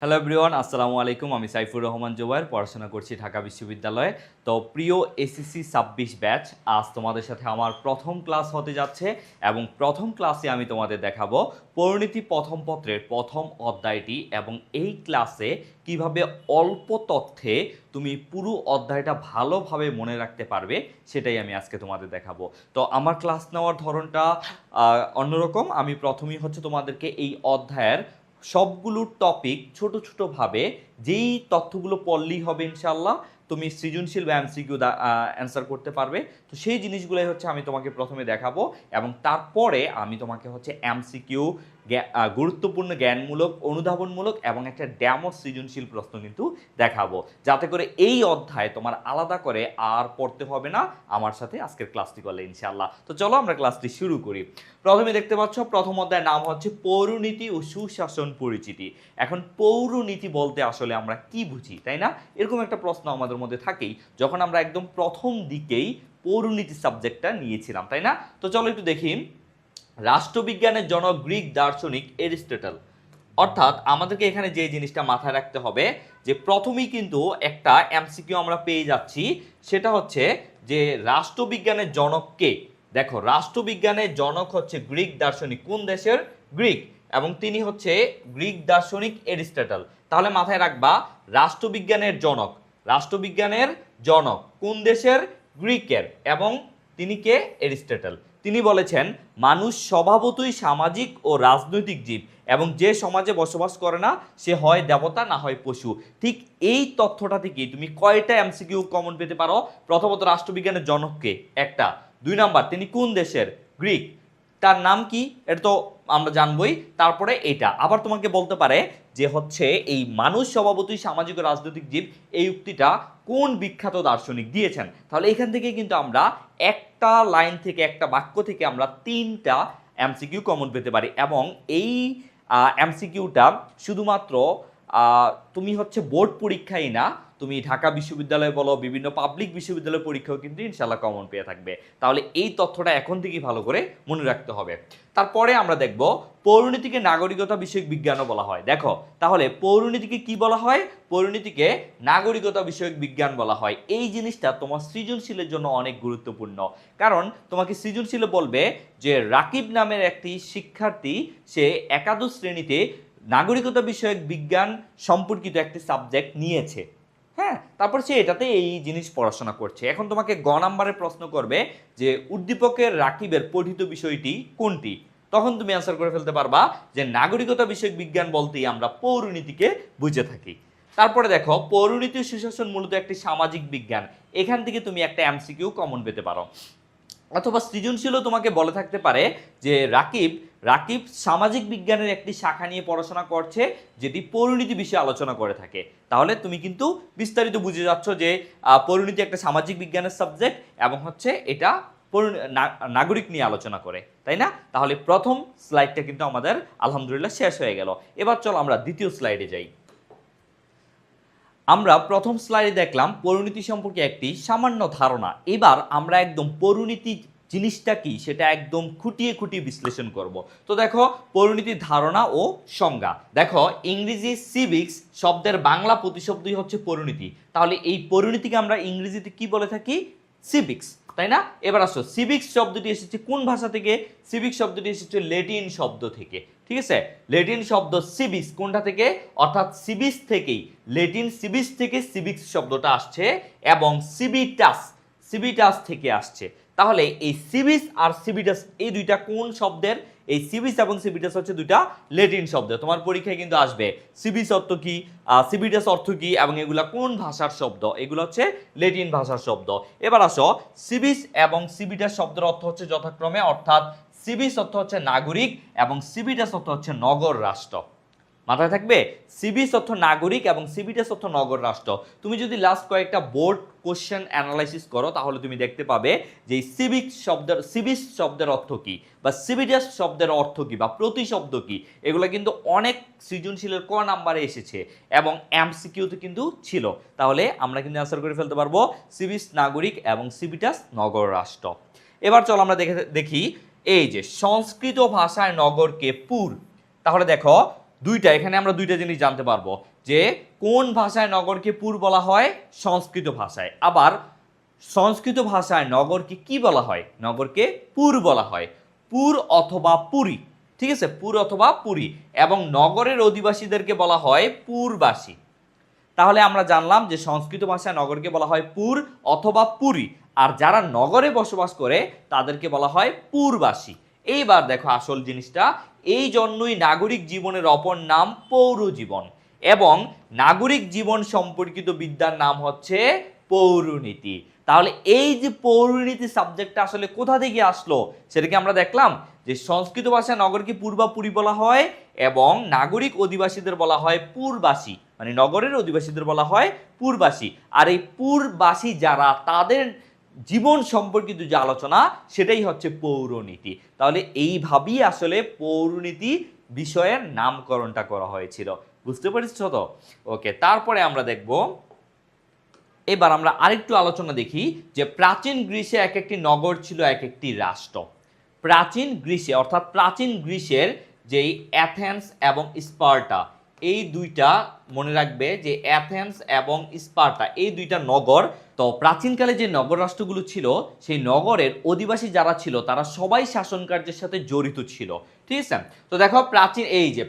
Hello everyone, আসসালামু আলাইকুম। আমি সাইফুর রহমান জুবায়ের, পড়াশোনা করছি ঢাকা বিশ্ববিদ্যালয়ে। তো প্রিয় এসএসসি ২৬ ব্যাচ, আজ তোমাদের সাথে আমার প্রথম ক্লাস হতে যাচ্ছে এবং প্রথম ক্লাসে আমি তোমাদের দেখাবো পরিণীতি প্রথম পত্রের প্রথম অধ্যায়টি এবং এই ক্লাসে কিভাবে অল্প তথ্যে তুমি পুরো অধ্যায়টা ভালোভাবে মনে রাখতে পারবে সেটাই আমি আজকে তোমাদের দেখাবো। তো আমার ক্লাস নেওয়ার ধরনটা অন্যরকম। আমি প্রথমেই তোমাদেরকে এই অধ্যায়ের সবগুলো টপিক ছোট ছোটভাবে যেই তথ্যগুলো পড়লেই হবে ইনশাল্লাহ তুমি সৃজনশীল বা এমসিকিউ অ্যান্সার করতে পারবে। তো সেই জিনিসগুলোই আমি তোমাকে প্রথমে দেখাবো এবং তারপরে আমি তোমাকে এমসিকিউ, গুরুত্বপূর্ণ জ্ঞানমূলক, অনুধাবনমূলক এবং একটা ড্যামো সৃজনশীল প্রশ্ন কিন্তু দেখাবো, যাতে করে এই অধ্যায় তোমার আলাদা করে আর পড়তে হবে না আমার সাথে আজকের ক্লাসটি করলে ইনশাল্লাহ। তো চলো আমরা ক্লাসটি শুরু করি। প্রথমে দেখতে পাচ্ছ প্রথম অধ্যায়ের নাম পৌরনীতি ও সুশাসন পরিচিতি। এখন পৌরনীতি বলতে আসলে আমরা কি বুঝি, তাই না? এরকম একটা প্রশ্ন আমাদের মধ্যে থাকেই যখন আমরা একদম প্রথম দিকেই পৌরনীতি সাবজেক্টটা নিয়েছিলাম, তাই না? তো চলো একটু দেখি। রাষ্ট্রবিজ্ঞানের জনক গ্রিক দার্শনিক এরিস্টটল। অর্থাৎ আমাদেরকে এখানে যে জিনিসটা মাথায় রাখতে হবে যে প্রথমেই কিন্তু একটা এমসিকিউ আমরা পেয়ে যাচ্ছি, সেটা হচ্ছে যে রাষ্ট্রবিজ্ঞানের জনক কে। দেখো, রাষ্ট্রবিজ্ঞানের জনক গ্রিক দার্শনিক। কোন দেশের? গ্রিক। এবং তিনি গ্রিক দার্শনিক এরিস্টটল। তাহলে মাথায় রাখবা রাষ্ট্রবিজ্ঞানের জনক, রাষ্ট্রবিজ্ঞানের জনক কোন দেশের? গ্রিকের। এবং তিনি কে? এরিস্টটল। তিনি বলেছেন মানুষ স্বভাবতই সামাজিক ও রাজনৈতিক জীব এবং যে সমাজে বসবাস করে না সে হয় দেবতা না হয় পশু। ঠিক এই তথ্যটা থেকে তুমি কয়টা এমসিকিউ কমন পেতে পারো? প্রথমত রাষ্ট্রবিজ্ঞানের জনককে, একটা। দুই নাম্বার, তিনি কোন দেশের? গ্রিক। তার নাম কি? এটা তো আমরা জানবই। তারপরে এটা আবার তোমাকে বলতে পারে যে এই মানুষ স্বভাবতই সামাজিক ও রাজনৈতিক জীব, এই উক্তিটা কোন বিখ্যাত দার্শনিক দিয়েছেন। তাহলে এখান থেকে কিন্তু আমরা একটা লাইন থেকে, একটা বাক্য থেকে আমরা তিনটা এমসিকিউ কমন পেতে পারি। এবং এই এমসিকিউটা শুধুমাত্র তুমি বোর্ড পরীক্ষাই না, তুমি ঢাকা বিশ্ববিদ্যালয় বলো, বিভিন্ন পাবলিক বিশ্ববিদ্যালয় পরীক্ষাও কিন্তু ইনশাল্লাহ কমন পেয়ে থাকবে। তাহলে এই তথ্যটা এখন থেকেই ভালো করে মনে রাখতে হবে। তারপরে আমরা দেখব পৌরনীতিকে নাগরিকতা বিষয়ক বিজ্ঞানও বলা হয়। দেখো, তাহলে পৌরনীতিকে কি বলা হয়? পৌরনীতিকে নাগরিকতা বিষয়ক বিজ্ঞান বলা হয়। এই জিনিসটা তোমার সৃজনশীলের জন্য অনেক গুরুত্বপূর্ণ, কারণ তোমাকে সৃজনশীলে বলবে যে রাকিব নামের একটি শিক্ষার্থী, সে একাদশ শ্রেণীতে নাগরিকতা বিষয়ক বিজ্ঞান সম্পর্কিত একটি সাবজেক্ট নিয়েছে। হ্যাঁ, তারপর সে এটাতে এই জিনিস পড়াশোনা করছে। এখন তোমাকে গ নাম্বারে প্রশ্ন করবে যে উদ্দীপকের রাকিবের পঠিত বিষয়টি কোনটি? তখন তুমি অ্যান্সার করে ফেলতে পারবা যে নাগরিকতা বিষয়ক বিজ্ঞান বলতেই আমরা পৌরনীতিকে বুঝে থাকি। তারপরে দেখো, পৌরনীতি সুশাসন মূলত একটি সামাজিক বিজ্ঞান। এখান থেকে তুমি একটা এমসিকিউ কমন পেতে পারো। অথবা সৃজনশীলও তোমাকে বলে থাকতে পারে যে রাকিব রাকিব সামাজিক বিজ্ঞানের একটি শাখা নিয়ে পড়াশোনা করছে যেটি পরিণীতি বিষয়ে আলোচনা করে থাকে। তাহলে তুমি কিন্তু বিস্তারিত বুঝে যাচ্ছ যে পরিণীতি একটা সামাজিক বিজ্ঞানের সাবজেক্ট এবং এটা নাগরিক নিয়ে আলোচনা করে, তাই না? তাহলে প্রথম স্লাইডটা কিন্তু আমাদের আলহামদুলিল্লাহ শেষ হয়ে গেল। এবার চলো আমরা দ্বিতীয় স্লাইডে যাই। আমরা প্রথম স্লাইডে দেখলাম পরিণীতি সম্পর্কে একটি সামান্য ধারণা। এবার আমরা একদম পরিণীতি জিনিসটা কি সেটা একদম খুঁটিয়ে খুঁটিয়ে বিশ্লেষণ করব। তো দেখো, পরিণীতির ধারণা ও সংজ্ঞা। দেখো, ইংরেজি সিভিক্স শব্দের বাংলা প্রতিশব্দই পরিণীতি। তাহলে এই পরিণীতিকে আমরা ইংরেজিতে কি বলে থাকি? সিভিক্স, তাই না? এবার আসো, সিভিক্স শব্দটি এসেছে কোন ভাষা থেকে? সিভিক্স শব্দটি এসেছে ল্যাটিন শব্দ থেকে। ঠিক আছে, ল্যাটিন শব্দ সিভিক্স কোনটা থেকে? অর্থাৎ সিভিক্স থেকেই, ল্যাটিন সিভিক্স থেকে সিভিক্স শব্দটা আসছে এবং সিভিটাস সিভিটাস থেকে আসছে। তাহলে এই সিভিক্স আর সিভিটাস এই দুইটা কোন শব্দের? এই সিভিক্স এবং সিভিটাস দুইটা ল্যাটিন শব্দ। তোমার পরীক্ষায় কিন্তু আসবে সিভিক্স অর্থ কি, সিভিটাস অর্থ কি এবং এগুলা কোন ভাষার শব্দ? এগুলো ল্যাটিন ভাষার শব্দ। এবার আসো, সিভিক্স এবং সিভিটাস শব্দের অর্থ যথাক্রমে, অর্থাৎ সিভিক্স অর্থ নাগরিক এবং সিভিটাস অর্থ নগর রাষ্ট্র। মাথায় থাকবে, সিভিক্স অর্থ নাগরিক এবং সিভিটাস অর্থ নগর রাষ্ট্র। তুমি যদি লাস্ট কয়েকটা বোর্ড কোশ্চেন অ্যানালাইসিস করো তাহলে তুমি দেখতে পাবে যে সিভিক্স শব্দের অর্থ কি বা সিভিটাস শব্দের অর্থ কি বা প্রতিশব্দ কি, এগুলো কিন্তু অনেক সৃজনশীলের ক নাম্বারে এসেছে এবং এমসিকিউতে কিন্তু ছিল। তাহলে আমরা কিন্তু অ্যান্সার করে ফেলতে পারবো সিভিক্স নাগরিক এবং সিভিটাস নগর রাষ্ট্র। এবার চলো আমরা দেখি এই যে সংস্কৃত ভাষায় নগরকে পুর। তাহলে দেখো, দুইটা, এখানে আমরা দুইটা জিনিস জানতে পারবো যে কোন ভাষায় নগরকে পুর বলা হয়, সংস্কৃত ভাষায়। আবার সংস্কৃত ভাষায় নগরকে কি বলা হয়, নগরকে পুর বলা হয়, পুর অথবা পুরী। ঠিক আছে, পুর অথবা পুরী। এবং নগরের অধিবাসীদেরকে বলা হয় পুরবাসী। তাহলে আমরা জানলাম যে সংস্কৃত ভাষায় নগরকে বলা হয় পুর অথবা পুরী, আর যারা নগরে বসবাস করে তাদেরকে বলা হয় পুরবাসী। এইবার দেখো আসল জিনিসটা, এই জন্যই নাগরিক জীবনের অপর নাম পৌর জীবন, এবং নাগরিক জীবন সম্পর্কিত বিদ্যার নাম হচ্ছে পৌরনীতি। তাহলে এই যে পৌরনীতি সাবজেক্টটা আসলে কোথা থেকে আসলো সেটাকে আমরা দেখলাম, যে সংস্কৃত ভাষায় নগরকে পূর্বাপুরী বলা হয় এবং নাগরিক অধিবাসীদের বলা হয় পুরবাসী, মানে নগরের অধিবাসীদের বলা হয় পুরবাসী। আর এই পুরবাসী যারা, তাদের জীবন সম্পর্কিত যে আলোচনা সেটাই হচ্ছে পৌরনীতি। তাহলে এইভাবেই আসলে পৌরনীতি বিষয়ের নামকরণটা করা হয়েছিল। বুঝতে পেরেছ তো? ওকে, তারপরে আমরা দেখব, এবার আমরা আরেকটু আলোচনা দেখি যে প্রাচীন গ্রিসে এক একটি নগর ছিল এক একটি রাষ্ট্র। প্রাচীন গ্রিসে, অর্থাৎ প্রাচীন গ্রিসের যেই অ্যাথেন্স এবং স্পার্টা, এই দুইটা মনে রাখবে যে অ্যাথেন্স এবং স্পার্টা এই দুইটা নগর। তো প্রাচীনকালে যে নগর রাষ্ট্রগুলো ছিল, সেই নগরের অধিবাসী যারা ছিল তারা সবাই শাসন কার্যের সাথে জড়িত ছিল। ঠিক আছে, তো দেখো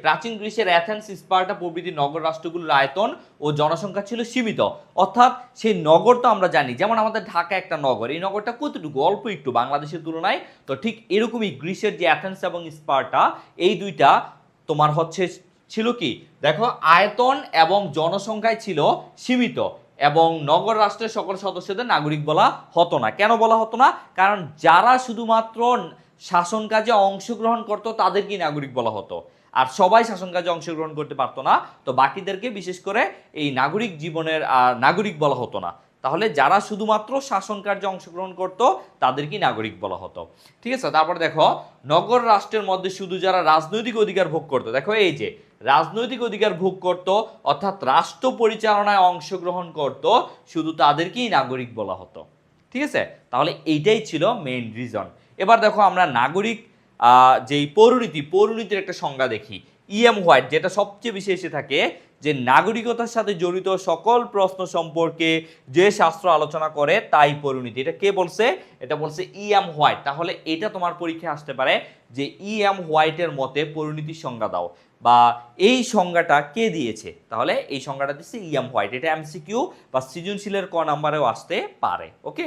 প্রাচীন গ্রিসের অ্যাথেন্স, স্পার্টা প্রভৃতি নগর রাষ্ট্রগুলোর আয়তন ও জনসংখ্যা ছিল সীমিত। অর্থাৎ সেই নগর তো আমরা জানি, যেমন আমাদের ঢাকা একটা নগর, এই নগরটা কতটুকু, অল্প একটু বাংলাদেশের তুলনায়। তো ঠিক এরকমই গ্রিসের যে অ্যাথেন্স এবং স্পার্টা, এই দুইটা তোমার হচ্ছে ছিল কি, দেখো আয়তন এবং জনসংখ্যায় ছিল সীমিত, এবং নগর রাষ্ট্রের সকল সদস্যদের নাগরিক বলা হতো না। কেন বলা হতো না? কারণ যারা শুধুমাত্র শাসন কাজে অংশগ্রহণ করতো তাদেরকেই নাগরিক বলা হতো, আর সবাই শাসন কাজে অংশগ্রহণ করতে পারতো না, তো বাকিদেরকে বিশেষ করে এই নাগরিক জীবনের নাগরিক বলা হতো না। তাহলে যারা শুধুমাত্র শাসন কার্যে অংশগ্রহণ করত তাদেরকেই নাগরিক বলা হতো। ঠিক আছে, তারপরে দেখো নগর রাষ্ট্রের মধ্যে শুধু যারা রাজনৈতিক অধিকার ভোগ করতো, দেখো এই যে রাজনৈতিক অধিকার ভোগ করত, অর্থাৎ রাষ্ট্র পরিচালনায় অংশগ্রহণ করত, শুধু তাদেরকেই নাগরিক বলা হতো। ঠিক আছে, তাহলে এইটাই ছিল মেইন রিজন। এবার দেখো আমরা নাগরিক যেই পৌরনীতির একটা সংজ্ঞা দেখি। ইএম হোয়াইট যেটা সবচেয়ে বেশি এসে থাকে, যে নাগরিকতার সাথে জড়িত সকল প্রশ্ন সম্পর্কে যে শাস্ত্র আলোচনা করে তাই পৌরনীতি। এটা কে বলছে? এটা বলছে ইএম হোয়াইট। তাহলে এটা তোমার পরীক্ষায় আসতে পারে যে ইএম হোয়াইটের মতে পৌরনীতির সংজ্ঞা দাও, বা এই সংজ্ঞাটা কে দিয়েছে। তাহলে এই সংজ্ঞাটা দিচ্ছে ইএম হোয়াইট। এটা এমসিকিউ বা সৃজনশীলের ক নাম্বারেও আসতে পারে। ওকে,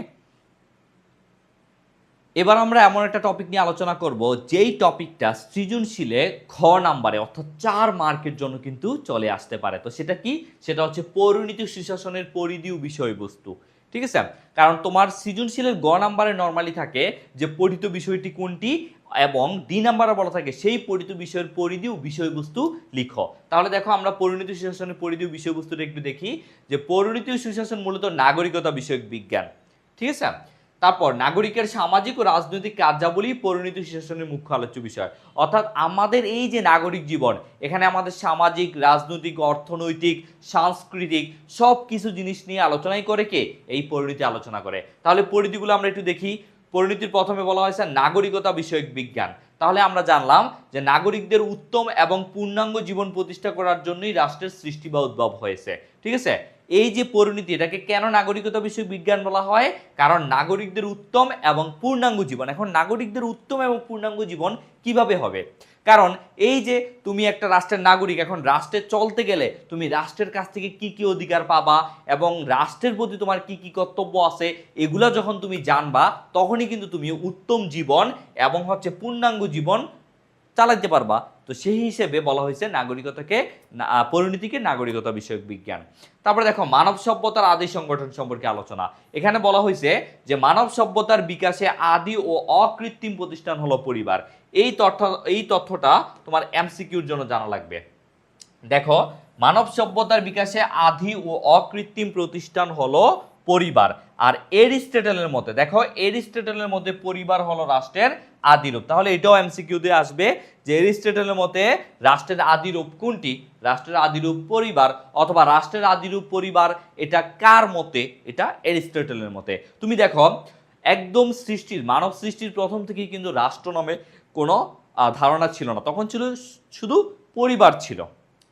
এবার আমরা এমন একটা টপিক নিয়ে আলোচনা করব যেই টপিকটা সৃজনশীলে খ নাম্বারে, অর্থাৎ 4 মার্কের জন্য কিন্তু চলে আসতে পারে। তো সেটা কি? সেটা হচ্ছে পৌরনীতি সুশাসনের পরিধি ও বিষয়বস্তু। ঠিক আছে, কারণ তোমার সৃজনশীলের গ নাম্বারে নর্মালি থাকে যে পঠিত বিষয়টি কোনটি, এবং ডি নাম্বারে বলা থাকে সেই পঠিত বিষয়ের পরিধি ও বিষয়বস্তু লিখো। তাহলে দেখো আমরা পৌরনীতি সুশাসনের পরিধি ও বিষয়বস্তুটা একটু দেখি, যে পৌরনীতি ও সুশাসন মূলত নাগরিকতা বিষয়ক বিজ্ঞান। ঠিক আছে, তারপর নাগরিকের সামাজিক ও রাজনৈতিক কার্যাবলী পৌরনীতি সুশাসনের মুখ্য আলোচ্য বিষয়। অর্থাৎ আমাদের এই যে নাগরিক জীবন, এখানে আমাদের সামাজিক, রাজনৈতিক, অর্থনৈতিক, সাংস্কৃতিক সব কিছু জিনিস নিয়ে আলোচনাই করে কে? এই পরিণতি আলোচনা করে। তাহলে পরিধিগুলো আমরা একটু দেখি। পরিণতির প্রথমে বলা হয়েছে নাগরিকতা বিষয়ক বিজ্ঞান। তাহলে আমরা জানলাম যে নাগরিকদের উত্তম এবং পূর্ণাঙ্গ জীবন প্রতিষ্ঠা করার জন্যই রাষ্ট্রের সৃষ্টি বা উদ্ভব হয়েছে। ঠিক আছে, এই যে পরিণতি, এটাকে কেন নাগরিকতা বিষয়ক বিজ্ঞান বলা হয়? কারণ নাগরিকদের উত্তম এবং পূর্ণাঙ্গ জীবন। এখন নাগরিকদের উত্তম এবং পূর্ণাঙ্গ জীবন কিভাবে হবে? কারণ এই যে তুমি একটা রাষ্ট্রের নাগরিক, এখন রাষ্ট্রে চলতে গেলে তুমি রাষ্ট্রের কাছ থেকে কি কি অধিকার পাবা এবং রাষ্ট্রের প্রতি তোমার কি কি কর্তব্য আছে, এগুলা যখন তুমি জানবা তখনই কিন্তু তুমি উত্তম জীবন এবং হচ্ছে পূর্ণাঙ্গ জীবন চালাতে পারবা। তো সেই হিসেবে বলা হয়েছে নাগরিকতাকে, পরিণতিকে নাগরিকতা বিষয়ক বিজ্ঞান। তারপরে দেখো মানব সভ্যতার আদি সংগঠন সম্পর্কে আলোচনা। এখানে বলা হয়েছে যে মানব সভ্যতার বিকাশে আদি ও অকৃত্রিম প্রতিষ্ঠান হলো পরিবার। এই তথ্যটা তোমার এমসিকিউর জন্য জানা লাগবে। দেখো মানব সভ্যতার বিকাশে আদি ও অকৃত্রিম প্রতিষ্ঠান হলো পরিবার। আর এরিস্টটলের মতে, দেখো এরিস্টটলের মতে পরিবার হলো রাষ্ট্রের আদিরূপ। তাহলে এটাও এমসিকিউ দিয়ে আসবে যে এরিস্টটলের মতে রাষ্ট্রের আদিরূপ কোনটি? রাষ্ট্রের আদিরূপ পরিবার, অথবা রাষ্ট্রের আদিরূপ পরিবার এটা কার মতে? এটা এরিস্টটলের মতে। তুমি দেখো একদম মানব সৃষ্টির প্রথম থেকেই কিন্তু রাষ্ট্র নামে কোনো ধারণা ছিল না, তখন ছিল শুধু পরিবার ছিল।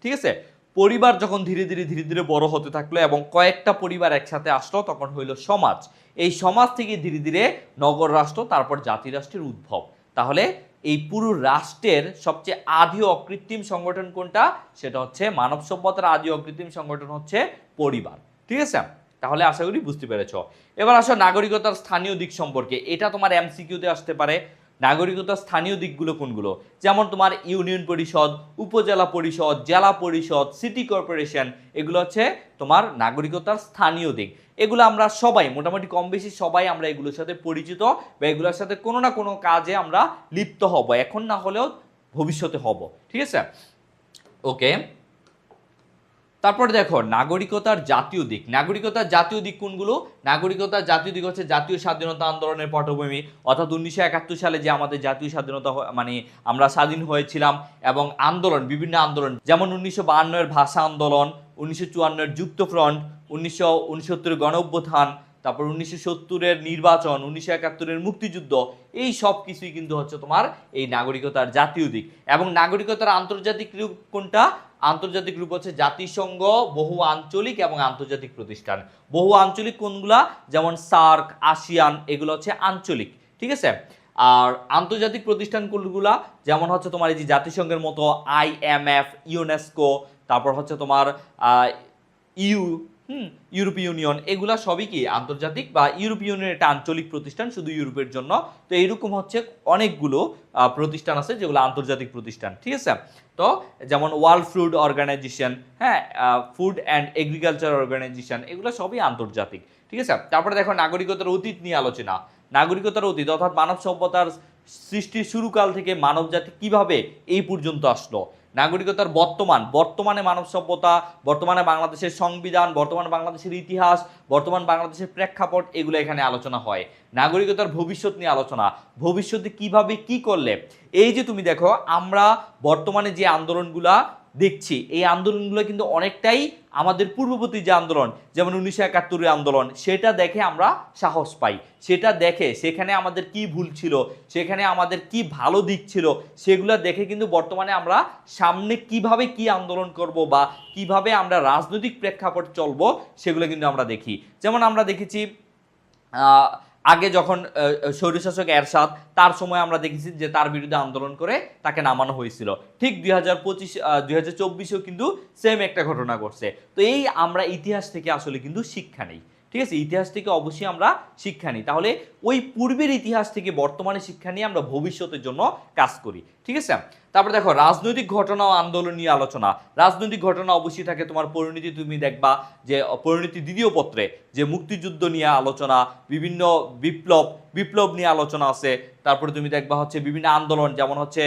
ঠিক আছে, পরিবার যখন ধীরে ধীরে বড় হতে থাকলো এবং কয়েকটা পরিবার একসাথে আসলো তখন হইল সমাজ। এই সমাজ থেকে ধীরে ধীরে নগর রাষ্ট্র, তারপর জাতি রাষ্ট্রের উদ্ভব। তাহলে এই পুরো রাষ্ট্রের সবচেয়ে আদি অকৃত্রিম সংগঠন কোনটা? সেটা হচ্ছে মানব সভ্যতার আদি অকৃত্রিম সংগঠন হচ্ছে পরিবার। ঠিক আছে, তাহলে আশা করি বুঝতে পেরেছো। এবার আসো নাগরিকতার স্থানীয় দিক সম্পর্কে, এটা তোমার এমসিকিউতে আসতে পারে। নাগরিকতার স্থানীয় দিকগুলো কোনগুলো? যেমন তোমার ইউনিয়ন পরিষদ, উপজেলা পরিষদ, জেলা পরিষদ, সিটি কর্পোরেশন, এগুলো হচ্ছে তোমার নাগরিকতার স্থানীয় দিক। এগুলো আমরা সবাই মোটামুটি কম বেশি সবাই আমরা এগুলোর সাথে পরিচিত, বা এগুলোর সাথে কোনো না কোনো কাজে আমরা লিপ্ত হব, এখন না হলেও ভবিষ্যতে হব। ঠিক আছে, ওকে। তারপরে দেখো নাগরিকতার জাতীয় দিক। নাগরিকতার জাতীয় দিক কোনগুলো? নাগরিকতার জাতীয় দিক হচ্ছে জাতীয় স্বাধীনতা আন্দোলনের পটভূমি, অর্থাৎ 1971 সালে যে আমাদের জাতীয় স্বাধীনতা মানে আমরা স্বাধীন হয়েছিলাম, এবং আন্দোলন, বিভিন্ন আন্দোলন, যেমন 1952 এর ভাষা আন্দোলন, 1954 এর যুক্তফ্রন্ট, 1969 গণ অভ্যুত্থান, তারপর 1970 এর নির্বাচন, 1971 এর মুক্তিযুদ্ধ, এই সব কিছুই কিন্তু হচ্ছে তোমার এই নাগরিকতার জাতীয় দিক। এবং নাগরিকতার আন্তর্জাতিক রূপ কোনটা? আন্তর্জাতিক রূপ হচ্ছে জাতিসংঘ, বহু আঞ্চলিক এবং আন্তর্জাতিক প্রতিষ্ঠান। বহু আঞ্চলিক কোনগুলা? যেমন সার্ক, আসিয়ান, এগুলো হচ্ছে আঞ্চলিক। ঠিক আছে, আর আন্তর্জাতিক প্রতিষ্ঠান কোনগুলা? যেমন হচ্ছে তোমার এই যে জাতিসংঘের মতো IMF, ইউনেস্কো, তারপর হচ্ছে তোমার ইউ ইউরোপীয় ইউনিয়ন, এগুলা সবই কি আন্তর্জাতিক, বা ইউরোপীয় ইউনিয়ন এটা আঞ্চলিক প্রতিষ্ঠান শুধু ইউরোপের জন্য। তো এইরকম হচ্ছে অনেকগুলো প্রতিষ্ঠান আছে যেগুলো আন্তর্জাতিক প্রতিষ্ঠান। ঠিক আছে, তো যেমন ওয়ার্ল্ড ফুড অর্গানাইজেশন, হ্যাঁ, ফুড অ্যান্ড এগ্রিকালচার অর্গানাইজেশন, এগুলো সবই আন্তর্জাতিক। ঠিক আছে, তারপরে দেখো নাগরিকতার অতীত নিয়ে আলোচনা। নাগরিকতার অতীত অর্থাৎ মানব সভ্যতার সৃষ্টির শুরুকাল থেকে মানব জাতি কিভাবে এই পর্যন্ত আসলো। নাগরিকতার বর্তমানে মানব সভ্যতা, বর্তমানে বাংলাদেশের সংবিধান, বর্তমানে বাংলাদেশের ইতিহাস, বর্তমান বাংলাদেশের প্রেক্ষাপট, এগুলো এখানে আলোচনা হয়। নাগরিকতার ভবিষ্যৎ নিয়ে আলোচনা, ভবিষ্যতে কিভাবে কি করলে। এই যে তুমি দেখো আমরা বর্তমানে যে আন্দোলনগুলা দেখছি, এই আন্দোলনগুলো কিন্তু অনেকটাই আমাদের পূর্ববর্তী যে আন্দোলন, যেমন 1971 আন্দোলন, সেটা দেখে আমরা সাহস পাই। সেটা দেখে সেখানে আমাদের কি ভুল ছিল, সেখানে আমাদের কি ভালো দিক ছিল, সেগুলো দেখে কিন্তু বর্তমানে আমরা সামনে কিভাবে কি আন্দোলন করব বা কিভাবে আমরা রাজনৈতিক প্রেক্ষাপট চলবো, সেগুলো কিন্তু আমরা দেখি। যেমন আমরা দেখেছি আগে যখন স্বৈরশাসক এরশাদ, তার সময় আমরা দেখেছি যে তার বিরুদ্ধে আন্দোলন করে তাকে নামানো হয়েছিল। ঠিক 2024-2024-এও কিন্তু সেম একটা ঘটনা ঘটছে। তো এই আমরা ইতিহাস থেকে আসলে কিন্তু শিক্ষা নেই। ঠিক আছে, ইতিহাস থেকে অবশ্যই আমরা শিক্ষা নিই, তাহলে ওই পূর্বের ইতিহাস থেকে বর্তমানে শিক্ষা নিয়ে আমরা ভবিষ্যতের জন্য কাজ করি। ঠিক আছে, তারপরে দেখো রাজনৈতিক ঘটনা ও আন্দোলন নিয়ে আলোচনা। রাজনৈতিক ঘটনা অবশ্যই থাকে তোমার পরিণতি, তুমি দেখবা যে পরিণতি দ্বিতীয় পত্রে যে মুক্তিযুদ্ধ নিয়ে আলোচনা, বিভিন্ন বিপ্লব নিয়ে আলোচনা আছে। তারপরে তুমি দেখবা হচ্ছে বিভিন্ন আন্দোলন, যেমন হচ্ছে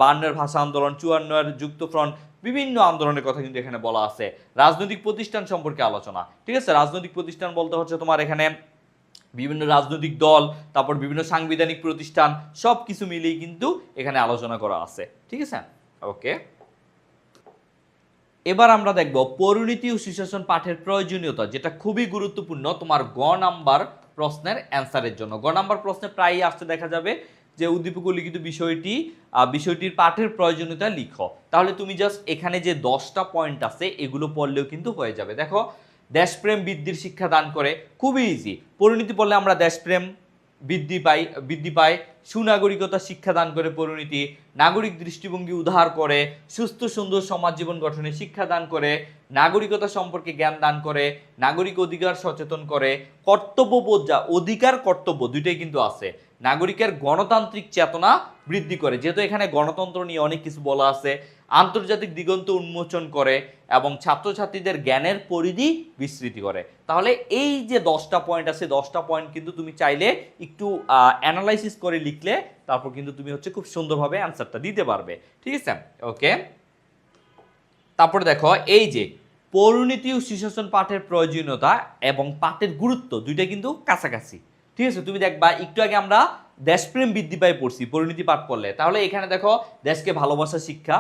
52 ভাষা আন্দোলন, 54 যুক্তফ্রন্ট, বিভিন্ন আন্দোলনের কথা কিন্তু এখানে বলা আছে। রাজনৈতিক প্রতিষ্ঠান সম্পর্কে আলোচনা। ঠিক আছে, রাজনৈতিক প্রতিষ্ঠান বলতে হচ্ছে তোমার এখানে বিভিন্ন রাজনৈতিক দল, তারপর বিভিন্ন সাংবিধানিক প্রতিষ্ঠান, সব কিছু মিলিয়ে কিন্তু এখানে আলোচনা করা আছে। ঠিক আছে, ওকে। এবার আমরা দেখব পরিণতি ও সুশাসন পাঠের প্রয়োজনীয়তা, যেটা খুবই গুরুত্বপূর্ণ তোমার গ নাম্বার প্রশ্নের অ্যান্সারের জন্য। গ নাম্বার প্রশ্নে প্রায়ই আসতে দেখা যাবে যে উদ্দীপক লিখিত বিষয়টির পাঠের প্রয়োজনীয়তা লিখো। তাহলে তুমি জাস্ট এখানে যে 10টা পয়েন্ট আছে এগুলো পড়লেও কিন্তু হয়ে যাবে। দেখো, দেশপ্রেম বৃদ্ধির শিক্ষা দান করে, খুবই ইজি। পরিণতি পড়লে আমরা দেশপ্রেম বৃদ্ধি পায়, সুনাগরিকতা শিক্ষা দান করে পরিণতি, নাগরিক দৃষ্টিভঙ্গি উদ্ধার করে, সুস্থ সুন্দর সমাজ জীবন গঠনে শিক্ষা দান করে, নাগরিকতা সম্পর্কে জ্ঞান দান করে, নাগরিক অধিকার সচেতন করে, কর্তব্যবোধ, যা অধিকার কর্তব্য দুইটাই কিন্তু আছে, নাগরিকের গণতান্ত্রিক চেতনা বৃদ্ধি করে, যেহেতু এখানে গণতন্ত্র নিয়ে অনেক কিছু বলা আছে, আন্তর্জাতিক দিগন্ত উন্মোচন করে এবং ছাত্রছাত্রীদের জ্ঞানের পরিধি বিস্তৃতি করে। তাহলে এই যে 10টা পয়েন্ট আছে, 10টা পয়েন্ট কিন্তু তুমি চাইলে একটু অ্যানালাইসিস করে লিখলে তারপর কিন্তু তুমি হচ্ছে খুব সুন্দরভাবে অ্যান্সারটা দিতে পারবে। ঠিক আছে, ওকে। তারপরে দেখো এই যে পরিণতি ও সুশাসন পাঠের প্রয়োজনীয়তা এবং পাঠের গুরুত্ব দুইটা কিন্তু কাছাকাছি। ঠিক আছে, তুমি দেখবা একটু আগে আমরা দেশপ্রেম বৃদ্ধি পায় পড়ছি পরিণতি পাঠ করলে, তাহলে এখানে দেখো দেশকে ভালোবাসা শিক্ষা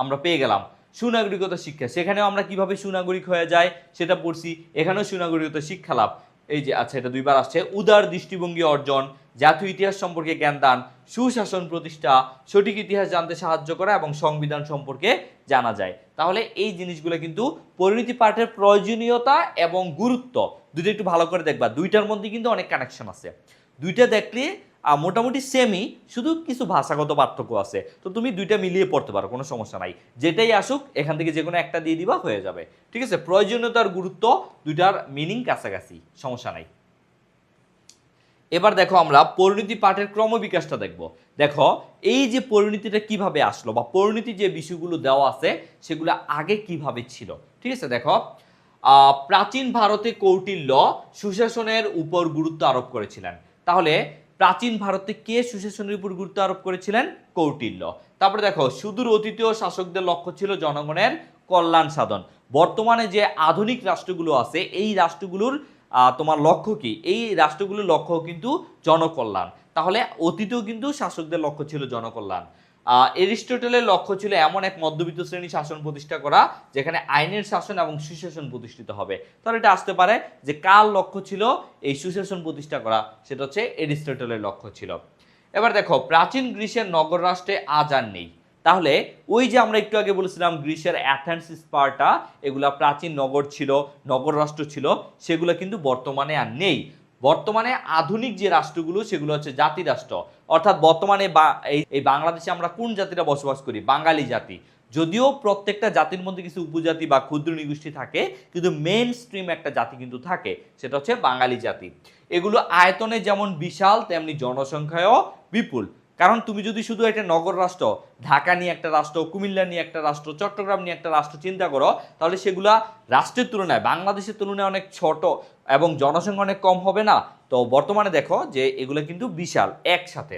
আমরা পেয়ে গেলাম। সুনাগরিকতা শিক্ষা, সেখানেও আমরা কিভাবে সুনাগরিক হয়ে যায় সেটা পড়ছি, এখানেও সুনাগরিকতা শিক্ষা লাভ। এই যে আচ্ছা, এটা দুইবার আসছে। উদার দৃষ্টিভঙ্গি অর্জন, জাতীয় ইতিহাস সম্পর্কে জ্ঞান দান, সুশাসন প্রতিষ্ঠা, সঠিক ইতিহাস জানতে সাহায্য করা এবং সংবিধান সম্পর্কে জানা যায়। তাহলে এই জিনিসগুলো কিন্তু পরিণতি পাঠের প্রয়োজনীয়তা এবং গুরুত্ব দুটো একটু ভালো করে দেখবা, দুইটার মধ্যে কিন্তু অনেক কানেকশন আছে। দুইটা দেখলে মোটামুটি সেমই, শুধু কিছু ভাষাগত পার্থক্য আছে। তো তুমি দুইটা মিলিয়ে পড়তে পারো, কোনো সমস্যা নাই। যেটাই আসুক এখান থেকে যে কোনো একটা দিয়ে দিবা, হয়ে যাবে। ঠিক আছে, প্রয়োজনীয়তার গুরুত্ব দুইটার মিনিং কাছাকাছি, সমস্যা নাই। এবার দেখো আমরা পরিণতি পাঠের ক্রমবিকাশটা দেখব। দেখো এই যে পরিণতিটা কিভাবে আসলো, বা পরিণতি যে বিষয়গুলো দেওয়া আছে সেগুলো আগে কিভাবে ছিল। ঠিক আছে, দেখো প্রাচীন ভারতে কৌটিল্য সুশাসনের উপর গুরুত্ব আরোপ করেছিলেন। তাহলে প্রাচীন ভারতে কে সুশাসনের উপর গুরুত্ব আরোপ করেছিলেন? কৌটিল্য। তারপরে দেখো সুদূর অতীতীয় শাসকদের লক্ষ্য ছিল জনগণের কল্যাণ সাধন। বর্তমানে যে আধুনিক রাষ্ট্রগুলো আছে এই রাষ্ট্রগুলোর তোমার লক্ষ্য কি? এই রাষ্ট্রগুলোর লক্ষ্য কিন্তু জনকল্যাণ। তাহলে অতীতেও কিন্তু শাসকদের লক্ষ্য ছিল জনকল্যাণ। এরিস্টটলের লক্ষ্য ছিল এমন এক মধ্যবিত্ত শ্রেণী শাসন প্রতিষ্ঠা করা যেখানে আইনের শাসন এবং সুশাসন প্রতিষ্ঠিত হবে। তাহলে এটা আসতে পারে যে কার লক্ষ্য ছিল এই সুশাসন প্রতিষ্ঠা করা, সেটা হচ্ছে এরিস্টটলের লক্ষ্য ছিল। এবার দেখো প্রাচীন গ্রিসের নগর রাষ্ট্রে আজ আর নেই। তাহলে ওই যে আমরা একটু আগে বলেছিলাম গ্রিসের অ্যাথেন্স, স্পার্টা এগুলা প্রাচীন নগর ছিল, নগর রাষ্ট্র ছিল, সেগুলো কিন্তু বর্তমানে আর নেই। বর্তমানে আধুনিক যে রাষ্ট্রগুলো সেগুলো হচ্ছে জাতি রাষ্ট্র। অর্থাৎ বর্তমানে এই বাংলাদেশে আমরা কোন জাতিরা বসবাস করি? বাঙালি জাতি। যদিও প্রত্যেকটা জাতির মধ্যে কিছু উপজাতি বা ক্ষুদ্র নিগোষ্ঠী থাকে, কিন্তু মেইন স্ট্রিম একটা জাতি কিন্তু থাকে, সেটা হচ্ছে বাঙালি জাতি। এগুলো আয়তনে যেমন বিশাল তেমনি জনসংখ্যায়ও বিপুল। কারণ তুমি যদি শুধু একটা নগর রাষ্ট্র, ঢাকা নিয়ে একটা রাষ্ট্র, কুমিল্লা নিয়ে একটা রাষ্ট্র, চট্টগ্রাম নিয়ে একটা রাষ্ট্র চিন্তা করো, তাহলে সেগুলা রাষ্ট্রের তুলনায় বাংলাদেশের তুলনায় অনেক ছোট এবং জনসংখ্যা অনেক কম হবে না? তো বর্তমানে দেখো যে এগুলো কিন্তু বিশাল একসাথে।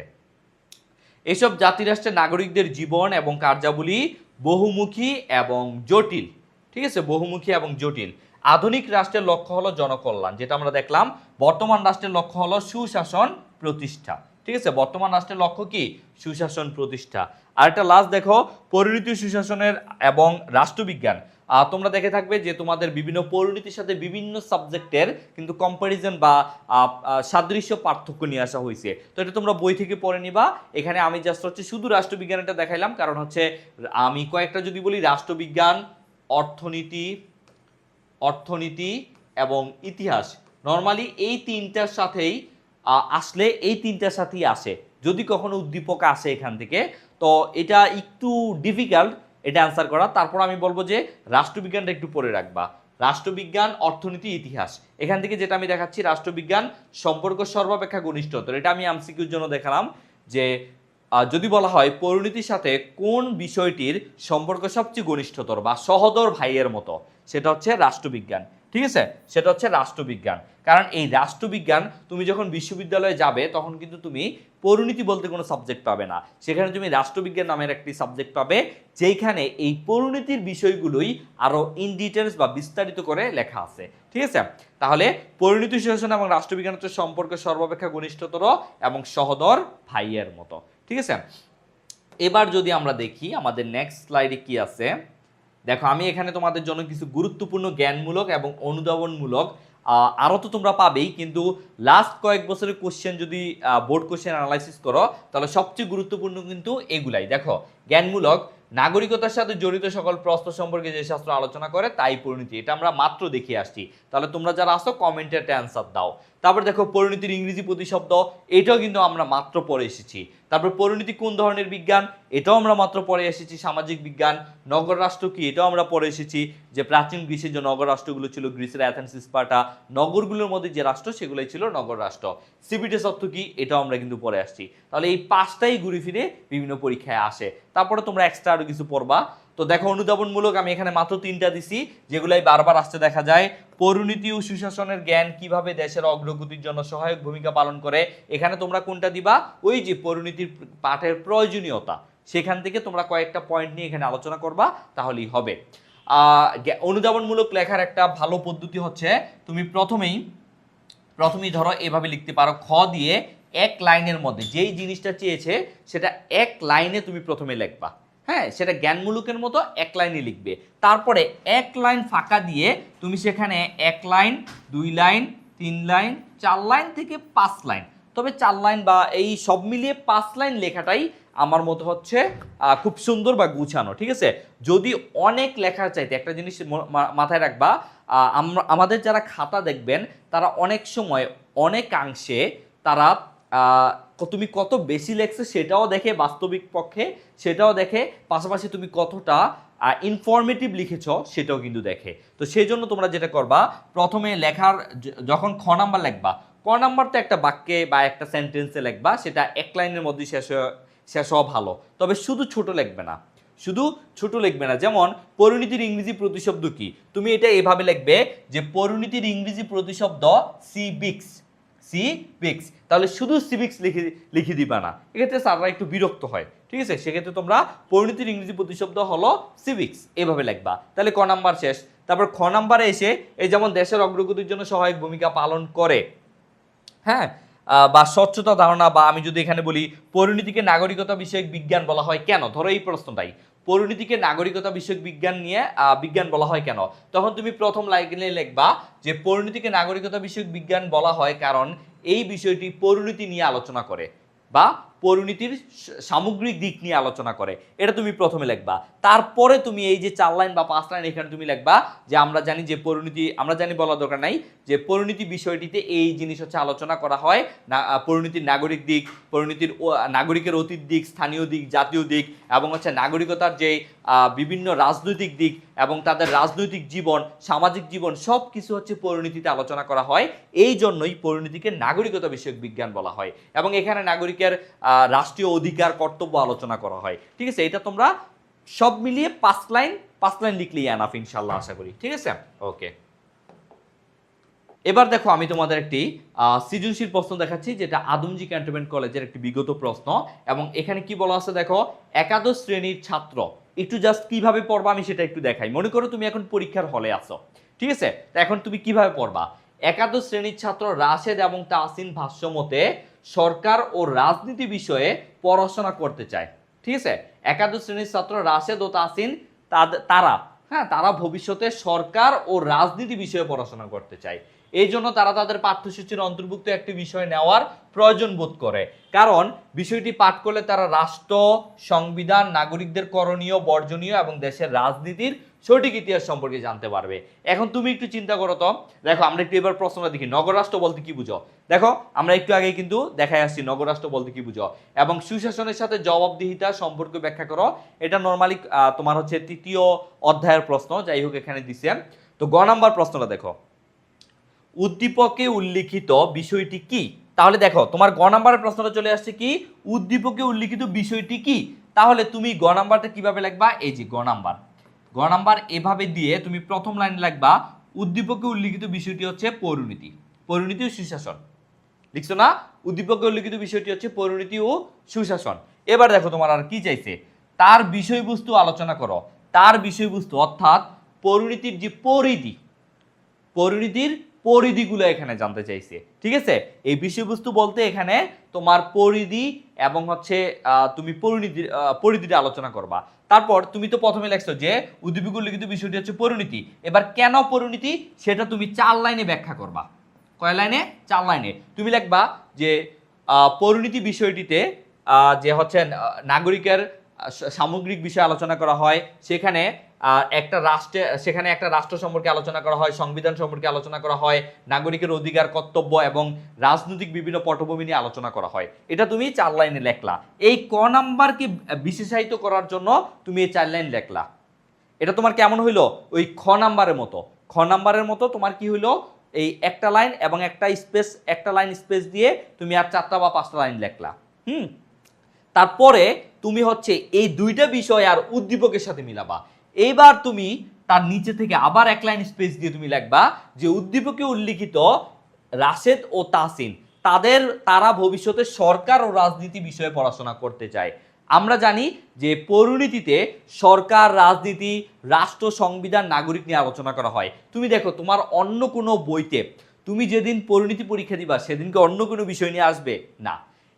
এসব জাতিরাষ্ট্রের নাগরিকদের জীবন এবং কার্যাবলী বহুমুখী এবং জটিল। ঠিক আছে, বহুমুখী এবং জটিল। আধুনিক রাষ্ট্রের লক্ষ্য হলো জনকল্যাণ, যেটা আমরা দেখলাম। বর্তমান রাষ্ট্রের লক্ষ্য হলো সুশাসন প্রতিষ্ঠা। ঠিক আছে, বর্তমান রাষ্ট্রের লক্ষ্য কি? সুশাসন প্রতিষ্ঠা। আর একটা লাস্ট দেখো পরিণতি সুশাসনের এবং রাষ্ট্রবিজ্ঞান। তোমরা দেখে থাকবে যে তোমাদের বিভিন্ন পরিণতির সাথে বিভিন্ন সাবজেক্টের কিন্তু কম্পারিজন বা সাদৃশ্য পার্থক্য নিয়ে আসা হয়েছে। তো এটা তোমরা বই থেকে পড়ে নিবা। এখানে আমি জাস্ট হচ্ছে শুধু রাষ্ট্রবিজ্ঞানটা দেখাইলাম, কারণ হচ্ছে আমি কয়েকটা যদি বলি, রাষ্ট্রবিজ্ঞান, অর্থনীতি এবং ইতিহাস, নর্মালি এই তিনটার সাথেই আসলে এই তিনটার সাথেই আসে। যদি কখনো উদ্দীপক আসে এখান থেকে, তো এটা একটু ডিফিকাল্ট এটা অ্যান্সার করা। তারপর আমি বলবো যে রাষ্ট্রবিজ্ঞানটা একটু পড়ে রাখবা। রাষ্ট্রবিজ্ঞান, অর্থনীতি, ইতিহাস, এখান থেকে যেটা আমি দেখাচ্ছি রাষ্ট্রবিজ্ঞান সম্পর্ক সর্বাপেক্ষা ঘনিষ্ঠতর, এটা আমি এমসিকিউর জন্য দেখালাম যে যদি বলা হয় পরিণতির সাথে কোন বিষয়টির সম্পর্ক সবচেয়ে ঘনিষ্ঠতর বা সহদর ভাইয়ের মতো, সেটা হচ্ছে রাষ্ট্রবিজ্ঞান। ঠিক আছে, সেটা হচ্ছে রাষ্ট্রবিজ্ঞান। কারণ এই রাষ্ট্রবিজ্ঞান তুমি যখন বিশ্ববিদ্যালয়ে যাবে তখন কিন্তু তুমি পরিণতি বলতে কোনো সাবজেক্ট পাবে না, সেখানে তুমি রাষ্ট্রবিজ্ঞান নামের একটি সাবজেক্ট পাবে, যেখানে এই পরিণতির বিষয়গুলোই আরো ইন ডিটেলস বা বিস্তারিত করে লেখা আছে। ঠিক আছে, তাহলে পরিণতি সুশাসন এবং রাষ্ট্রবিজ্ঞান হচ্ছে সম্পর্ক সর্বাপেক্ষা ঘনিষ্ঠতর এবং সহদর ভাইয়ের মতো। ঠিক আছে, এবার যদি আমরা দেখি আমাদের নেক্সট স্লাইডে কি আছে। দেখো আমি এখানে তোমাদের জন্য কিছু গুরুত্বপূর্ণ জ্ঞানমূলক এবং অনুধাবনমূলক আরও তো তোমরা পাবেই, কিন্তু লাস্ট কয়েক বছরের কোশ্চেন যদি বোর্ড কোশ্চেন অ্যানালাইসিস করো তাহলে সবচেয়ে গুরুত্বপূর্ণ কিন্তু এগুলাই। দেখো জ্ঞানমূলক, নাগরিকতার সাথে জড়িত সকল প্রশ্ন সম্পর্কে যে শাস্ত্র আলোচনা করে তাই পরিণতি, এটা আমরা মাত্র দেখিয়ে আসছি। তাহলে তোমরা যারা আসো কমেন্টে একটা অ্যান্সার দাও। তারপর দেখো পরিণতির ইংরেজি প্রতিশব্দ, এটাও কিন্তু আমরা মাত্র পড়ে এসেছি। তারপর পরিণতি কোন ধরনের বিজ্ঞান, এটাও আমরা মাত্র পড়ে এসেছি। সামাজিক বিজ্ঞান, নগর রাষ্ট্র কি, এটাও আমরা পড়ে এসেছি, যে প্রাচীন গ্রিসের যে নগর রাষ্ট্রগুলো ছিল, গ্রিসের অ্যাথেন্স, স্পার্টা, নগরগুলোর মধ্যে যে রাষ্ট্র সেগুলোই ছিল নগর রাষ্ট্র। সিভিটেস অর্থ কি, এটাও আমরা কিন্তু পড়ে আসছি। তাহলে এই পাঁচটাই ঘুরে ফিরে বিভিন্ন পরীক্ষায় আসে। তারপরে তোমরা এক্সট্রা আরো কিছু পড়বা। তো দেখো অনুধাবনমূলক আমি এখানে মাত্র 3টা দিছি, যেগুলাই বারবার আসতে দেখা যায়। পরিণতি ও সুশাসনের জ্ঞান কিভাবে দেশের অগ্রগতির জন্য সহায়ক ভূমিকা পালন করে, এখানে তোমরা কোনটা দিবা? ওই যে পরিণতির পাঠের প্রয়োজনীয়তা, সেখান থেকে তোমরা কয়েকটা পয়েন্ট নিয়ে এখানে আলোচনা করবা, তাহলেই হবে। অনুধাবনমূলক লেখার একটা ভালো পদ্ধতি হচ্ছে তুমি প্রথমেই ধরো এভাবে লিখতে পারো, খ দিয়ে এক লাইনের মধ্যে যেই জিনিসটা চেয়েছে সেটা এক লাইনে তুমি প্রথমে লিখবা। হ্যাঁ, সেটা জ্ঞানমূলকের মতো এক লাইনে লিখবে। তারপরে এক লাইন ফাঁকা দিয়ে তুমি সেখানে 1 লাইন, 2 লাইন, 3 লাইন, 4 লাইন থেকে 5 লাইন তবে 4 লাইন বা এই সব মিলিয়ে 5 লাইন লেখাটাই আমার মতো হচ্ছে খুব সুন্দর বা গুছানো, ঠিক আছে। যদি অনেক লেখার চাইতে একটা জিনিস মাথায় রাখবা, আমাদের যারা খাতা দেখবেন তারা অনেক সময় অনেকাংশে তারা তুমি কত বেশি লেখছো সেটাও দেখে, বাস্তবিক পক্ষে সেটাও দেখে, পাশাপাশি তুমি কতটা ইনফরমেটিভ লিখেছ সেটাও কিন্তু দেখে। তো সেই জন্য তোমরা যেটা করবা, প্রথমে লেখার যখন খ নাম্বার লিখবা, ক নাম্বার তো একটা বাক্যে বা একটা সেন্টেন্সে লিখবা, সেটা এক লাইনের মধ্যে শেষ হওয়া ভালো। তবে শুধু ছোট লিখবে না, শুধু ছোট লিখবে না। যেমন পরিণতির ইংরেজি প্রতিশব্দ কি, তুমি এটা এভাবে লিখবে যে পরিণতির ইংরেজি প্রতিশব্দ সিভিক্স, সিভিক্স। তাহলে শুধু সিভিক্স লিখে দিবা না, এক্ষেত্রে স্যাররা একটু বিরক্ত হয়, ঠিক আছে। সেক্ষেত্রে তোমরা পরিণতির ইংরেজি প্রতিশব্দ হলো সিভিক্স এভাবে লিখবা, তাহলে ক নাম্বার শেষ। তারপর খ নাম্বারে এসে এই যেমন দেশের অগ্রগতির জন্য সহায়ক ভূমিকা পালন করে, হ্যাঁ, বা স্বচ্ছতা ধারণা, বা আমি যদি এখানে বলি পরিণতিকে নাগরিকতা বিষয়ক বিজ্ঞান বলা হয় কেন, ধরো এই প্রশ্নটাই, পরিণতিকে নাগরিকতা বিষয়ক বিজ্ঞান নিয়ে বিজ্ঞান বলা হয় কেন, তখন তুমি প্রথম লাইনে লিখবা যে পরিণতিকে নাগরিকতা বিষয়ক বিজ্ঞান বলা হয় কারণ এই বিষয়টি পরিণতি নিয়ে আলোচনা করে বা পরিণতির সামগ্রিক দিক নিয়ে আলোচনা করে, এটা তুমি প্রথমে লিখবা। তারপরে তুমি এই যে 4 লাইন বা 5 লাইন এখানে তুমি লিখবা যে আমরা জানি যে পরিণতি, আমরা জানি বলার দরকার নাই, যে পরিণতি বিষয়টিতে এই জিনিস হচ্ছে আলোচনা করা হয় না, পরিণতির নাগরিক দিক, পরিণতির নাগরিকের অতীত দিক, স্থানীয় দিক, জাতীয় দিক, এবং হচ্ছে নাগরিকতার যে বিভিন্ন রাজনৈতিক দিক এবং তাদের রাজনৈতিক জীবন, সামাজিক জীবন, সব কিছু হচ্ছে পরিণতিতে আলোচনা করা হয়। এই জন্যই পরিণতিকে নাগরিকতা বিষয়ক বিজ্ঞান বলা হয়, এবং এখানে নাগরিকের রাষ্ট্রীয় অধিকার, কর্তব্য আলোচনা করা হয়, ঠিক আছে। এটা তোমরা সব মিলিয়ে 5 লাইন লিখলেই এনাফ ইনশাআল্লাহ, আশা করি, ঠিক আছে। ওকে, এবার দেখো আমি তোমাদের একটি সৃজনশীল প্রশ্ন দেখাচ্ছি, যেটা আদমজী ক্যান্টনমেন্ট কলেজের একটি বিগত প্রশ্ন, এবং এখানে কি বলা আছে দেখো, একাদশ শ্রেণীর ছাত্র, একটু জাস্ট কিভাবে পড়বা আমি সেটা একটু দেখাই। মনে করো তুমি এখন পরীক্ষার হলে আছো, ঠিক আছে, তো এখন তুমি কিভাবে পড়বা। একাদশ শ্রেণীর ছাত্র রাশেদ এবং তাহসিন ভাষ্যমতে সরকার ও রাজনীতি বিষয়ে পড়াশোনা করতে চায়, ঠিক আছে। একাদশ শ্রেণীর ছাত্র রাশেদ ও তাহসিন তারা ভবিষ্যতে সরকার ও রাজনীতি বিষয়ে পড়াশোনা করতে চায়। এই জন্য তারা তাদের পাঠ্যসূচির অন্তর্ভুক্ত একটি বিষয় নেওয়ার প্রয়োজন বোধ করে, কারণ বিষয়টি পাঠ করলে তারা রাষ্ট্র, সংবিধান, নাগরিকদের করণীয়, বর্জনীয় এবং দেশের রাজনীতির সঠিক ইতিহাস সম্পর্কে জানতে পারবে। এখন তুমি একটু চিন্তা করো তো, দেখো আমরা একটু এবার প্রশ্নটা দেখি, নগররাষ্ট্র বলতে কি বুঝো। দেখো আমরা একটু আগে কিন্তু দেখাই আসছি নগররাষ্ট্র বলতে কি বুঝো, এবং সুশাসনের সাথে জবাবদিহিতা সম্পর্ক ব্যাখ্যা করো। এটা নর্মালি তোমার হচ্ছে 3য় অধ্যায়ের প্রশ্ন, যাই হোক এখানে দিছে। তো গ নাম্বার প্রশ্নটা দেখো, উদ্দীপকে উল্লিখিত বিষয়টি কি। তাহলে দেখো তোমার গ নাম্বারের প্রশ্নটা চলে আসছে কি, উদ্দীপকে উল্লিখিত বিষয়টি কি। তাহলে তুমি গ নাম্বারটা কিভাবে লিখবা, এই যে গ নাম্বার এভাবে দিয়ে তুমি প্রথম লাইন লিখবা, উদ্দীপকে উল্লিখিত বিষয়টি হচ্ছে পরিণতি ও সুশাসন, লিখছো না, উদ্দীপকে উল্লিখিত বিষয়টি হচ্ছে পরিণতি ও সুশাসন। এবার দেখো তোমার আর কি চাইছে, তার বিষয়বস্তু আলোচনা করো। তার বিষয়বস্তু অর্থাৎ পরিণতির যে পরিণতির পরিধিগুলো এখানে জানতে চাইছে, ঠিক আছে। এই বিষয়বস্তু বলতে এখানে তোমার পরিধি এবং হচ্ছে তুমি পরিধিটা আলোচনা করবা। তারপর তুমি তো প্রথমে লেখছো যে উদ্দীপকে উল্লিখিত বিষয়টি হচ্ছে পরিণতি, এবার কেন পরিণতি সেটা তুমি 4 লাইনে ব্যাখ্যা করবা। কয় লাইনে? 4 লাইনে। তুমি লিখবা যে পরিণতি বিষয়টিতে যে হচ্ছে নাগরিকের সামগ্রিক বিষয় আলোচনা করা হয়, সেখানে একটা রাষ্ট্র সম্পর্কে আলোচনা করা হয়, সংবিধান সম্পর্কে আলোচনা করা হয়, নাগরিকের অধিকার, কর্তব্য এবং রাজনৈতিক বিভিন্ন পটভূমি নিয়ে আলোচনা করা হয়। এটা তুমি 4 লাইনে লেখলা। এই ক নাম্বারকে বিশেষায়িত করার জন্য তুমি এই 4 লাইন লেখলা। এটা তোমার কেমন হইলো, ওই খ নাম্বারের মতো তোমার কি হইলো, এই একটা লাইন এবং একটা লাইন স্পেস দিয়ে তুমি আর 4টা বা 5টা লাইন লেখলা। তারপরে তুমি হচ্ছে এই 2টা বিষয় আর উদ্দীপকের সাথে মিলাবা। এইবার তুমি তার নিচে থেকে আবার 1 লাইন স্পেস দিয়ে তুমি লিখবা যে উদ্দীপকে উল্লিখিত রাশেদ ও তাহসিন তারা ভবিষ্যতে সরকার ও রাজনীতি বিষয়ে পড়াশোনা করতে চায়। আমরা জানি যে পরিণতিতে সরকার, রাজনীতি, রাষ্ট্র, সংবিধান, নাগরিক নিয়ে আলোচনা করা হয়। তুমি দেখো তোমার অন্য কোনো বইতে তুমি যেদিন পরিণতি পরীক্ষা দিবা সেদিনকে অন্য কোনো বিষয় নিয়ে আসবে না।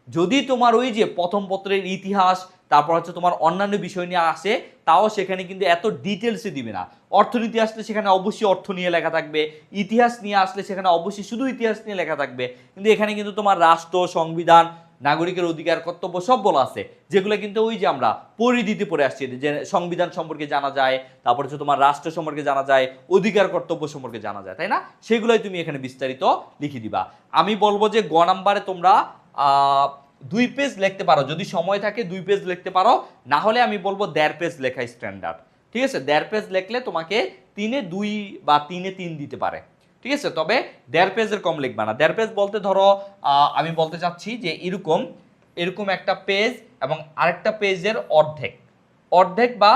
যদি তোমার ওই যে প্রথম পত্রের ইতিহাস তারপর হচ্ছে তোমার অন্যান্য বিষয় নিয়ে আসে, তাও সেখানে কিন্তু এত ডিটেলসে দিবে না। অর্থনীতি আসলে সেখানে অবশ্যই অর্থ নিয়ে লেখা থাকবে, ইতিহাস নিয়ে আসলে সেখানে অবশ্যই শুধু ইতিহাস নিয়ে লেখা থাকবে, কিন্তু এখানে কিন্তু তোমার রাষ্ট্র, সংবিধান, নাগরিকের অধিকার, কর্তব্য সব বলা আছে, যেগুলো কিন্তু ওই যে আমরা পরিধিতে পড়ে আসছি, যে সংবিধান সম্পর্কে জানা যায়, তারপর হচ্ছে তোমার রাষ্ট্র সম্পর্কে জানা যায়, অধিকার কর্তব্য সম্পর্কে জানা যায়, তাই না? সেগুলোই তুমি এখানে বিস্তারিত লিখে দিবা। আমি বলবো যে গ নাম্বারে তোমরা 2 পেজ লিখতে পারো, যদি সময় থাকে 2 পেজ লিখতে পারো, না হলে আমি বলবো 1.5 পেজ লেখা স্ট্যান্ডার্ড। ঠিক আছে, 1.5 পেজ লিখলে তোমাকে 3-এ 2 বা 3-এ 3 দিতে পারে। ঠিক আছে, তবে 1.5 পেজের কম লিখবা না। 1.5 পেজ বলতে ধরো আমি বলতে চাচ্ছি যে এরকম একটা পেজ এবং আরেকটা পেজের অর্ধেক বা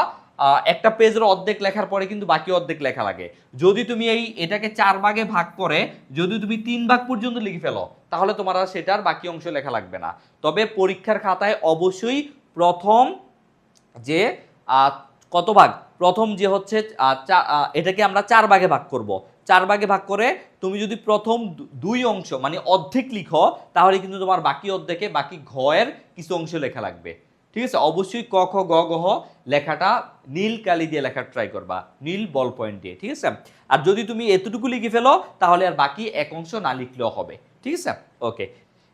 একটা পেজের অর্ধেক লেখার পরে কিন্তু বাকি অর্ধেক লেখা লাগে। যদি তুমি এটাকে 4 ভাগে ভাগ করে যদি তুমি 3 ভাগ পর্যন্ত লিখে ফেলো, তাহলে তোমার আর সেটার বাকি অংশ লেখা লাগবে না। তবে পরীক্ষার খাতায় অবশ্যই প্রথম যে কত ভাগ, প্রথম যে হচ্ছে এটাকে আমরা 4 ভাগে ভাগ করব। 4 ভাগে ভাগ করে তুমি যদি প্রথম 2 অংশ মানে অর্ধেক লিখো, তাহলে কিন্তু তোমার বাকি অর্ধেকে বাকি ঘ এর কিছু অংশ লেখা লাগবে। ঠিক আছে, অবশ্যই ক, খ, গ, ঘ লেখাটা নীল কালি দিয়ে লেখার ট্রাই করবা, নীল বল পয়েন্ট দিয়ে। ঠিক আছে, আর যদি তুমি এতটুকু লিখে ফেলো, তাহলে আর বাকি এক অংশ না লিখলেও হবে। ঠিক আছে, ওকে।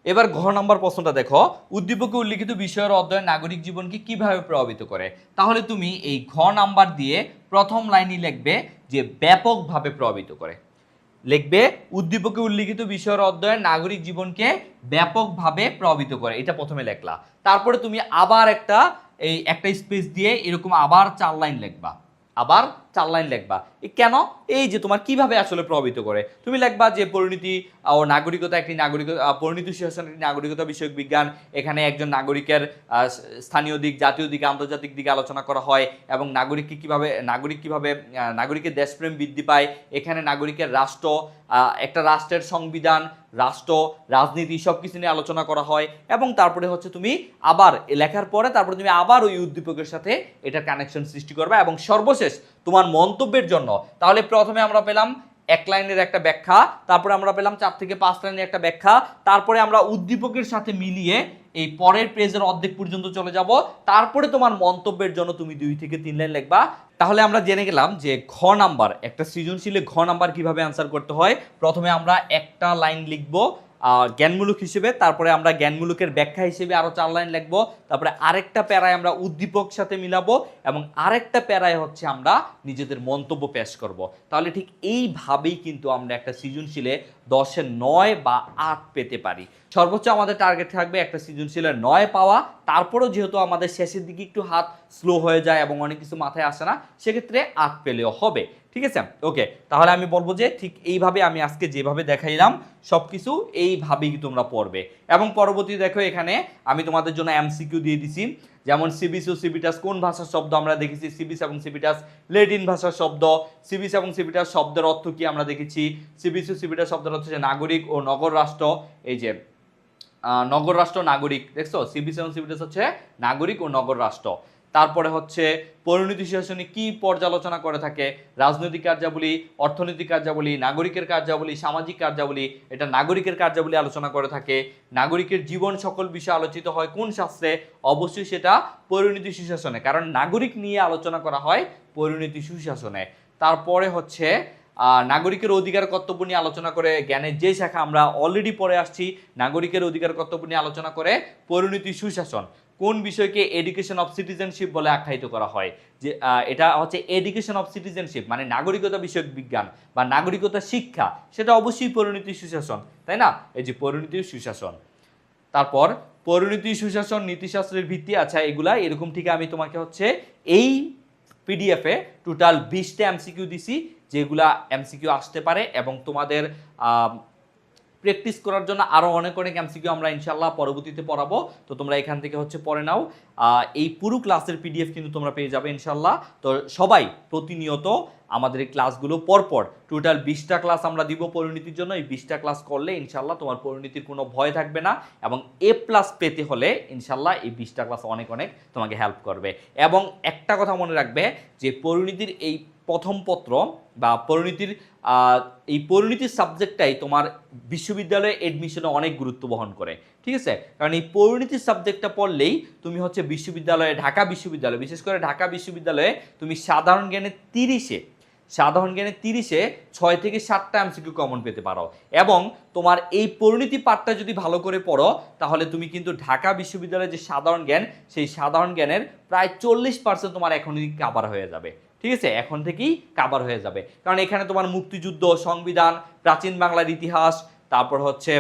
এবার ঘ নাম্বার প্রশ্নটা দেখো, উদ্দীপকে উল্লিখিত বিষয়ের অধ্যয়ন নাগরিক জীবনকে কিভাবে প্রভাবিত করে। তাহলে তুমি এই ঘ নাম্বার দিয়ে প্রথম লাইনই লিখবে যে ব্যাপকভাবে প্রভাবিত করে। লিখবে উদ্দীপকে উল্লিখিত বিষয়ের অধ্যয়ন নাগরিক জীবনকে ব্যাপকভাবে প্রভাবিত করে, এটা প্রথমে লিখলা। তারপরে তুমি আবার একটা স্পেস দিয়ে এরকম আবার 4 লাইন লিখবা, কেন, এই যে তোমার কিভাবে আসলে প্রভাবিত করে। তুমি লিখবা যে পরিণতি ও নাগরিকতা পরিণতি শাসন একটি নাগরিকতা বিষয়ক বিজ্ঞান। এখানে একজন নাগরিকের স্থানীয় দিক, জাতীয় দিক, আন্তর্জাতিক দিকে আলোচনা করা হয় এবং নাগরিকের দেশপ্রেম বৃদ্ধি পায়। এখানে নাগরিকের রাষ্ট্র, একটা রাষ্ট্রের সংবিধান, রাষ্ট্র, রাজনীতি সবকিছু নিয়ে আলোচনা করা হয়। এবং তারপরে হচ্ছে তুমি আবার লেখার পরে তারপরে তুমি আবার ওই উদ্দীপকের সাথে এটার কানেকশন সৃষ্টি করবে। এবং সর্বশেষ তোমার মন্তব্যের জন্য, তাহলে প্রথমে আমরা পেলাম 1 লাইনের একটা ব্যাখ্যা, তারপরে আমরা পেলাম 4 থেকে 5 লাইনের একটা ব্যাখ্যা, তারপরে আমরা উদ্দীপকের সাথে মিলিয়ে এই পরের পেজের অর্ধেক পর্যন্ত চলে যাব। তারপরে তোমার মন্তব্যের জন্য তুমি 2 থেকে 3 লাইন লিখবা। তাহলে আমরা জেনে গেলাম যে ঘ নাম্বার, একটা সৃজনশীলে ঘ নাম্বার কিভাবে আনসার করতে হয়। প্রথমে আমরা একটা লাইন লিখবো জ্ঞানমূলক হিসেবে, তারপরে আমরা জ্ঞানমূলকের ব্যাখ্যা হিসেবে আরো 4 লাইন লিখবো, তারপরে আরেকটা প্যারায় আমরা উদ্দীপক সাথে মিলাবো এবং আরেকটা প্যারায় হচ্ছে আমরা নিজেদের মন্তব্য পেশ করব। তাহলে ঠিক এইভাবেই কিন্তু আমরা একটা সৃজনশীলে 10-এ 9 বা 8 পেতে পারি। সর্বোচ্চ আমাদের টার্গেট থাকবে একটা সৃজনশীলের 9 পাওয়া। তারপরেও যেহেতু আমাদের শেষের দিকে একটু হাত স্লো হয়ে যায় এবং অনেক কিছু মাথায় আসে না, সেক্ষেত্রে 8 পেলেও হবে। ঠিক আছে, ওকে। তাহলে আমি বলবো যে ঠিক এইভাবে আমি আজকে যেভাবে দেখাইলাম সবকিছু এইভাবেই তোমরা পড়বে। এবং পরবর্তী দেখো, এখানে আমি তোমাদের জন্য এমসিকিউ দিয়ে দিছি, যেমন সিবিস ও সিবিটাস কোন ভাষার শব্দ আমরা দেখেছি, সিবিস এবং সিবিটাস ল্যাটিন ভাষার শব্দ, সিবিস এবং সিবিটাস শব্দের অর্থ কি আমরা দেখেছি, সিবিস ও সিবিটাস শব্দের অর্থ হচ্ছে নাগরিক ও নগর রাষ্ট্র। এই যে নগর রাষ্ট্র, নাগরিক, দেখছো সিবিস এবং সিবিটাস হচ্ছে নাগরিক ও নগর রাষ্ট্র। তারপরে হচ্ছে পরিণতি শাসনে কি পর্যালোচনা করে থাকে, রাজনৈতিক কার্যাবলী, অর্থনৈতিক কার্যাবলী, নাগরিকের কার্যাবলী, সামাজিক কার্যাবলী, এটা নাগরিকের কার্যাবলী আলোচনা করে থাকে। নাগরিকের জীবন সকল বিষয় আলোচিত হয় কোন শাস্ত্রে, অবশ্যই সেটা পরিণতি সুশাসনে, কারণ নাগরিক নিয়ে আলোচনা করা হয় পরিণতি সুশাসনে। তারপরে হচ্ছে নাগরিকের অধিকার কর্তব্য নিয়ে আলোচনা করে জ্ঞানের যে শাখা আমরা অলরেডি পড়ে আসছি, নাগরিকের অধিকার কর্তব্য নিয়ে আলোচনা করে পরিণতি সুশাসন। কোন বিষয়কে এডুকেশন অফ সিটিজেনশিপ বলে আখ্যায়িত করা হয়, যে এটা হচ্ছে এডুকেশন অফ সিটিজেনশিপ মানে নাগরিকতা বিষয়ক বিজ্ঞান বা নাগরিকতা শিক্ষা, সেটা অবশ্যই পরিণতি সুশাসন, তাই না? এই যে পরিণতি সুশাসন। তারপর পরিণতি সুশাসন নীতিশাস্ত্রের ভিত্তি, আচ্ছা এগুলা এরকম। ঠিক আমি তোমাকে হচ্ছে এই পিডিএফে টোটাল 20টা এমসিকিউ দিছি, যেগুলা এমসিকিউ আসতে পারে এবং তোমাদের প্র্যাকটিস করার জন্য আরও অনেক এমসিকিউ আমরা ইনশাল্লাহ পরবর্তীতে পড়াবো। তো তোমরা এখান থেকে হচ্ছে পড়ে নাও। এই পুরো ক্লাসের পিডিএফ কিন্তু তোমরা পেয়ে যাবে ইনশাল্লাহ। তো সবাই প্রতিনিয়ত আমাদের এই ক্লাসগুলো পরপর টোটাল 20টা ক্লাস আমরা দিব পরিণতির জন্য। এই 20টা ক্লাস করলে ইনশাল্লাহ তোমার পরিণতির কোনো ভয় থাকবে না এবং A+ পেতে হলে ইনশাল্লাহ এই 20টা ক্লাস অনেক তোমাকে হেল্প করবে। এবং একটা কথা মনে রাখবে যে পরিণতির এই প্রথম পত্র বা পরিণতির এই পরিণতির সাবজেক্টটাই তোমার বিশ্ববিদ্যালয়ে এডমিশনে অনেক গুরুত্ব বহন করে, ঠিক আছে? কারণ এই পরিণতির সাবজেক্টটা পড়লেই তুমি হচ্ছে বিশ্ববিদ্যালয়ে, ঢাকা বিশ্ববিদ্যালয়, বিশেষ করে ঢাকা বিশ্ববিদ্যালয়ে তুমি সাধারণ জ্ঞানে 30-এ 6 থেকে 7টা এমসিকিউ কমন পেতে পারো। এবং তোমার এই পরিণতি পাঠটা যদি ভালো করে পড়ো তাহলে তুমি কিন্তু ঢাকা বিশ্ববিদ্যালয়ের যে সাধারণ জ্ঞান, সেই সাধারণ জ্ঞানের প্রায় 40% তোমার এখনই কাভার হয়ে যাবে, ঠিক আছে? এখন থেকেই কাভার হয়ে যাবে, কারণ এখানে তোমার মুক্তিযুদ্ধ, সংবিধান, প্রাচীন বাংলার ইতিহাস, তারপর হচ্ছে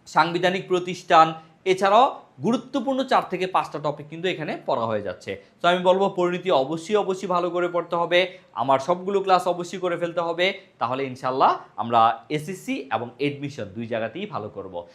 সাংবিধানিক প্রতিষ্ঠান, এছাড়াও গুরুত্বপূর্ণ 4 থেকে 5টা টপিক কিন্তু এখানে পড়া হয়ে যাচ্ছে। তো আমি বলবো পরিণতি অবশ্যই ভালো করে পড়তে হবে, আমার সবগুলো ক্লাস অবশ্যই করে ফেলতে হবে, তাহলে ইনশাল্লাহ আমরা এসএসসি এবং এডমিশন 2 জায়গাতেই ভালো করব।